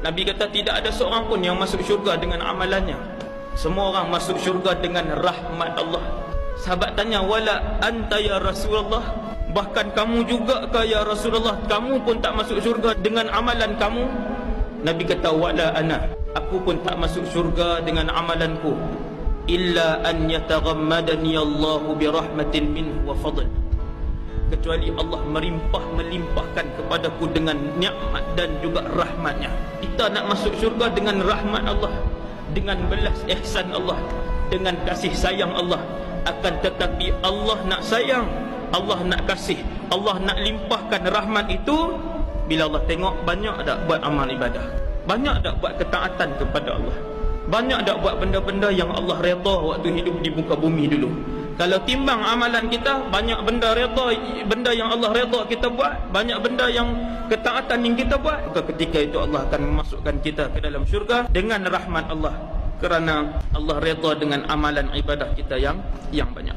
Nabi kata tidak ada seorang pun yang masuk syurga dengan amalannya. Semua orang masuk syurga dengan rahmat Allah. Sahabat tanya, wala anta ya Rasulullah, bahkan kamu juga ke ya Rasulullah, kamu pun tak masuk syurga dengan amalan kamu? Nabi kata, wala ana, aku pun tak masuk syurga dengan amalanku, illa an yataghammadani Allahu birahmatin minhu wa fadl, kecuali Allah melimpahkan kepadaku dengan nikmat dan juga rahmatnya. Kita nak masuk syurga dengan rahmat Allah, dengan belas ihsan Allah, dengan kasih sayang Allah. Akan tetapi Allah nak sayang, Allah nak kasih, Allah nak limpahkan rahmat itu bila Allah tengok banyak tak buat amal ibadah, banyak tak buat ketaatan kepada Allah, banyak tak buat benda-benda yang Allah redha waktu hidup di muka bumi dulu. Kalau timbang amalan kita, banyak benda redha, benda yang Allah redha kita buat, banyak benda yang ketaatan yang kita buat, maka ketika itu Allah akan memasukkan kita ke dalam syurga dengan rahmat Allah, kerana Allah redha dengan amalan ibadah kita yang banyak.